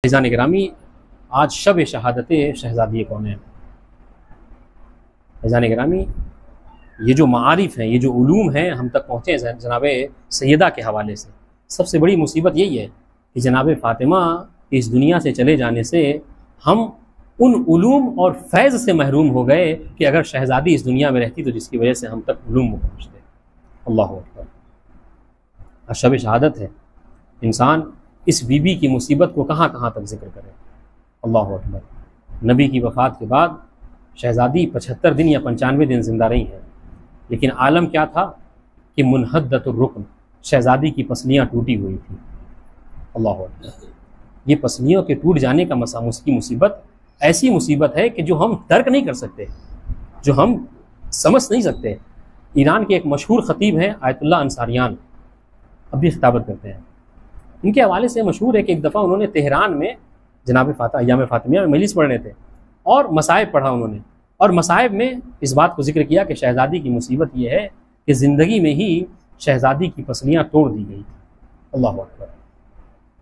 फ़ैज़ान गिरामी, आज शब शहादत शहज़ादी कौनैन। फ़ैज़ान गिरामी, ये जो मारिफ़ हैं, ये जो उलूम हैं, हम तक पहुँचे हैं जनाब सैयदा के हवाले से। सबसे बड़ी मुसीबत यही है कि जनाब फ़ातिमा के इस दुनिया से चले जाने से हम उन उलूम और फैज़ से महरूम हो गए कि अगर शहज़ादी इस दुनिया में रहती तो जिसकी वजह से हम तक उलूम पहुँचते। अल्लाहु अकबर। आज शब शहादत है, इंसान इस बीबी की मुसीबत को कहाँ कहाँ तक जिक्र करे। अल्लाहु अकबर। नबी की वफ़ात के बाद शहज़ादी 75 दिन या 95 दिन ज़िंदा रही हैं, लेकिन आलम क्या था कि मुनहद्दतुर रुक्न, शहज़ादी की पसलियाँ टूटी हुई थी। अल्लाहु अकबर। ये पसलियों के टूट जाने का उसकी मुसीबत ऐसी मुसीबत है कि जो हम तर्क नहीं कर सकते, जो हम समझ नहीं सकते। ईरान के एक मशहूर ख़तीब हैं आयतुल्लाह अंसारियान, अभी खिताबत करते हैं। इनके हवाले से मशहूर है कि एक दफ़ा उन्होंने तेहरान में जनाब अय्याम फ़ातिमिया में मजलिस पढ़ रहे थे और मसाइब पढ़ा उन्होंने, और मसाइब में इस बात को जिक्र किया कि शहज़ादी की मुसीबत ये है कि ज़िंदगी में ही शहज़ादी की पसलियाँ तोड़ दी गई थी। अल्लाह अकबर।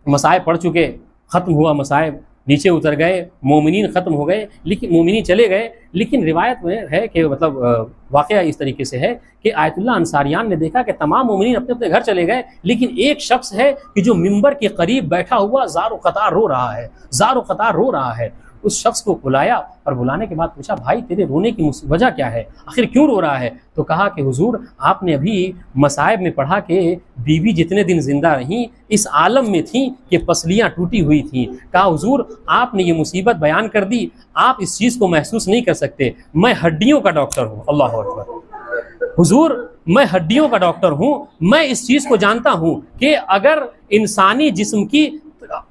मसाइब पढ़ चुके, ख़त्म हुआ मसाइब, नीचे उतर गए, मोमिनीन ख़त्म हो गए, लेकिन मोमिनीन चले गए। लेकिन रिवायत में है कि मतलब वाक़या इस तरीके से है कि आयतुल्लाह अंसारियान ने देखा कि तमाम मोमिनीन अपने अपने घर चले गए, लेकिन एक शख्स है कि जो मिंबर के करीब बैठा हुआ ज़ारो क़तार रो रहा है, ज़ारो क़तार रो रहा है। उस शख्स को बुलाया और बुलाने के बाद पूछा, भाई तेरे रोने की वजह क्या है, आखिर क्यों रो रहा है? तो कहा कि हुजूर, आपने अभी मसाइब में पढ़ा कि बीवी जितने दिन जिंदा रहीं इस आलम में थी कि पसलियाँ टूटी हुई थीं। कहा हुजूर, आपने ये मुसीबत बयान कर दी, आप इस चीज़ को महसूस नहीं कर सकते। मैं हड्डियों का डॉक्टर हूँ। अल्लाह अकबर। हुजूर, मैं हड्डियों का डॉक्टर हूँ, मैं इस चीज़ को जानता हूँ कि अगर इंसानी जिस्म की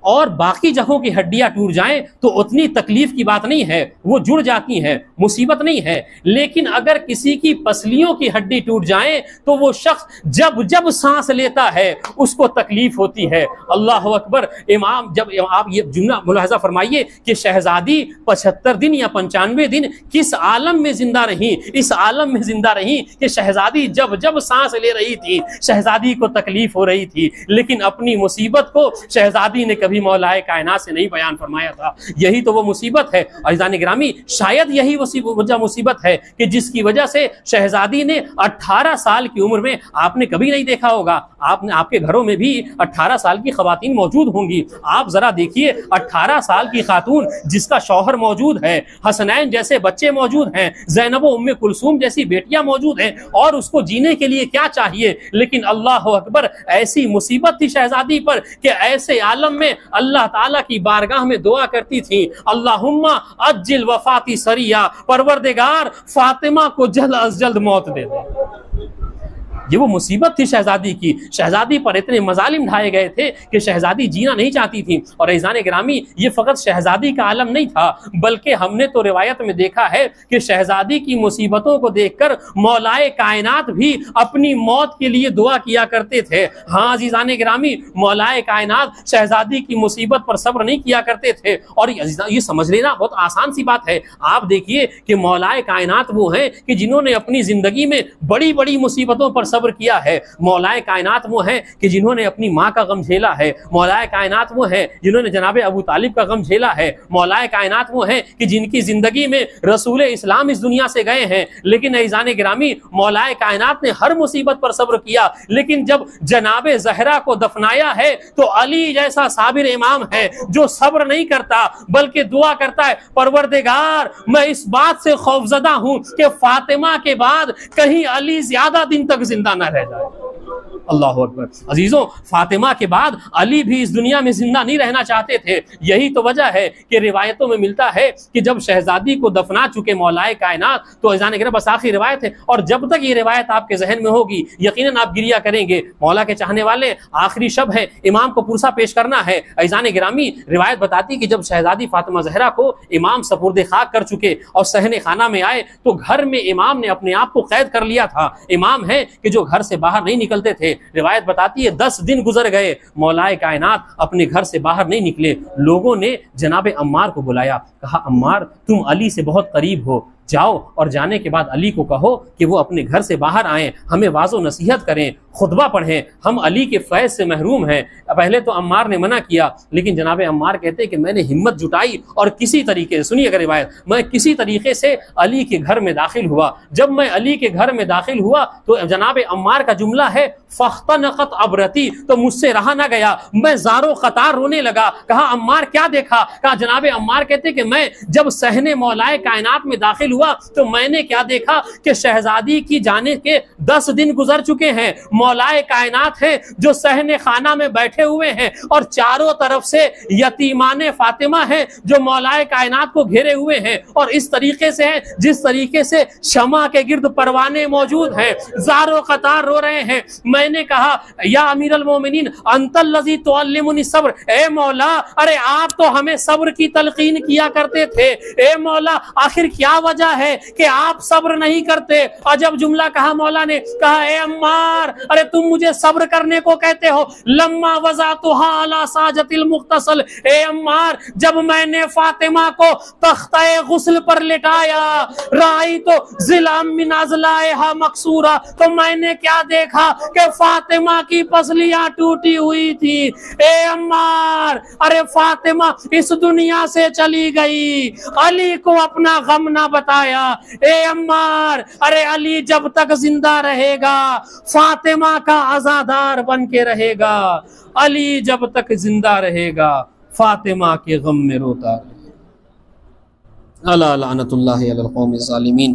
और बाकी जगहों की हड्डियां टूट जाएं तो उतनी तकलीफ की बात नहीं है, वो जुड़ जाती हैं, मुसीबत नहीं है। लेकिन अगर किसी की पसलियों की हड्डी टूट जाए तो वो शख्स जब जब सांस लेता है उसको तकलीफ होती है। अल्लाह अकबर। इमाम, जब आप ये जुमला मुलाहजा फरमाइए कि शहजादी 75 दिन या 95 दिन किस आलम में जिंदा रही, इस आलम में जिंदा रही कि शहजादी जब जब सांस ले रही थी शहजादी को तकलीफ हो रही थी, लेकिन अपनी मुसीबत को शहजादी ने कभी मौलाए कायनात से नहीं बयान फरमाया था। यही तो वो मुसीबत है। अज़ीज़ान गिरामी, शायद यही वजह मुसीबत है कि जिसकी वजह से शहजादी ने 18 साल की उम्र में, आपने कभी नहीं देखा होगा, आपके घरों में भी 18 साल की खवातीन मौजूद होंगी। आप जरा देखिए, 18 साल की खातून जिसका शौहर मौजूद है, हसनैन जैसे बच्चे मौजूद हैं, ज़ैनब व उम्मे कुलसूम जैसी बेटियां मौजूद हैं, और उसको जीने के लिए क्या चाहिए। लेकिन अल्लाह अकबर, ऐसी मुसीबत थी शहजादी पर कि ऐसे आलम में अल्लाह ताला की बारगाह में दुआ करती थी, अल्लाहुम्मा अज्जिल वफाती सरिया, परवरदिगार फातिमा को जल्द अज जल्द मौत दे दे। ये वो मुसीबत थी शहजादी की। शहजादी पर इतने मजालिम ढाए गए थे कि शहजादी जीना नहीं चाहती थी। और ईज़ान गिरामी, ये फ़कत शहजादी का आलम नहीं था, बल्कि हमने तो रिवायत में देखा है कि शहजादी की मुसीबतों को देखकर मौलाए कायनात भी अपनी मौत के लिए दुआ किया करते थे। हाँ ईज़ान गिरामी, मौलाए कायनात शहजादी की मुसीबत पर सब्र नहीं किया करते थे। और ये समझ लेना बहुत आसान सी बात है। आप देखिए कि मौलाए कायनात वो हैं कि जिन्होंने अपनी ज़िंदगी में बड़ी बड़ी मुसीबतों पर सब्र किया है। मौलाए कायनात वो हैं कि जिन्होंने अपनी माँ का गम झेला है। मौलाए कायनात वो हैं जिन्होंने जनाब अबू तालिब का गम झेला है। मौलाए कायनात वो हैं कि जिनकी जिंदगी में रसूल इस्लाम इस दुनिया से गए हैं। लेकिन ईज़ान गिरामी, मौलाए कायनात ने हर मुसीबत पर सब्र किया, लेकिन जब जनाब ज़हरा को दफनाया है तो अली जैसा साबिर इमाम है जो सब्र नहीं करता बल्कि दुआ करता है, परवरदिगार मैं इस बात से खौफजदा हूं कि फातिमा के बाद कहीं अली ज्यादा दिन तक जिंदा न रह जाए। अल्लाह अकबर। अजीजों, फातिमा के बाद अली भी इस दुनिया में जिंदा नहीं रहना चाहते थे। यही तो वजह है कि रिवायतों में मिलता है कि जब शहजादी को दफना चुके मौलाए कायनात, तो अज़ान गिरा बस आखिरी रिवायत है, और जब तक ये रिवायत आपके जहन में होगी यकीनन आप गिरिया करेंगे। मौला के चाहने वाले, आखिरी शब है, इमाम को पुरसा पेश करना है। अज़ान गिरामी, रिवायत बताती कि जब शहजादी फातिमा ज़हरा को इमाम सपुर्द खाक कर चुके और सहने खाना में आए तो घर में इमाम ने अपने आप को कैद कर लिया था। इमाम है कि जो घर से बाहर नहीं निकलते थे। रिवायत बताती है 10 दिन गुजर गए, मौलाए कायनात अपने घर से बाहर नहीं निकले। लोगों ने जनाब अम्मार को बुलाया, कहा अम्मार तुम अली से बहुत करीब हो, जाओ और जाने के बाद अली को कहो कि वो अपने घर से बाहर आएं, हमें वाज़ो नसीहत करें, खुतबा पढ़ें, हम अली के फैज़ से महरूम हैं। पहले तो अम्मार ने मना किया, लेकिन जनाब अम्मार कहते हैं कि मैंने हिम्मत जुटाई और किसी तरीके से, सुनिएगा रिवायत, मैं किसी तरीके से अली के घर में दाखिल हुआ। जब मैं अली के घर में दाखिल हुआ तो जनाब अम्मार का जुमला है फख्तनक़त अबरती, तो मुझसे रहा ना गया, मैं ज़ारो क़तार रोने लगा। कहा अम्मार क्या देखा? कहा जनाब अम्मार कहते कि मैं जब सहने मौलाए कायनात में दाखिल हुआ तो मैंने क्या देखा कि शहजादी की जाने के 10 दिन गुजर चुके हैं, मौलाए कायनात हैं जो सहने खाना में बैठे हुए हैं और चारों तरफ से यतीमाने फातिमा हैं जो मौलाए कायनात को घेरे हुए हैं, और इस तरीके से है जिस तरीके से शमा के गिर्द परवाने मौजूद हैं, ज़ारो क़तार रो रहे हैं। मैंने कहा या अमीरुल मोमिनीन अंतल लज़ी तुअल्लिमुनी सब्र, ए मौला, अरे आप तो हमें सब्र की तलकीन किया करते थे, ए मौला आखिर क्या वजह है कि आप सब्र नहीं करते? अजब जुमला कहा मौला ने, कहा ए अम्मार, अरे तुम मुझे सब्र करने को कहते हो? लम्मा वज़अतुहा अला साजतिल मुख्तसल, ए अम्मार जब मैंने फातिमा को तख्ते गुस्ल पर लिटाया, राई तो ज़िलाम मिन अज़लाइहा मकसूरा, तो मैंने क्या देखा कि फातिमा की पसलियां टूटी हुई थी। ए अम्मार, अरे फातिमा इस दुनिया से चली गई, अली को अपना गम ना बताया। ए अम्मार, अरे अली जब तक जिंदा रहेगा फातिमा का आज़ादार बन के रहेगा, अली जब तक जिंदा रहेगा फातिमा के गम में रोता रहेगा। अला लानतुल्लाहि अलल कौमिज़ ज़ालिमीन।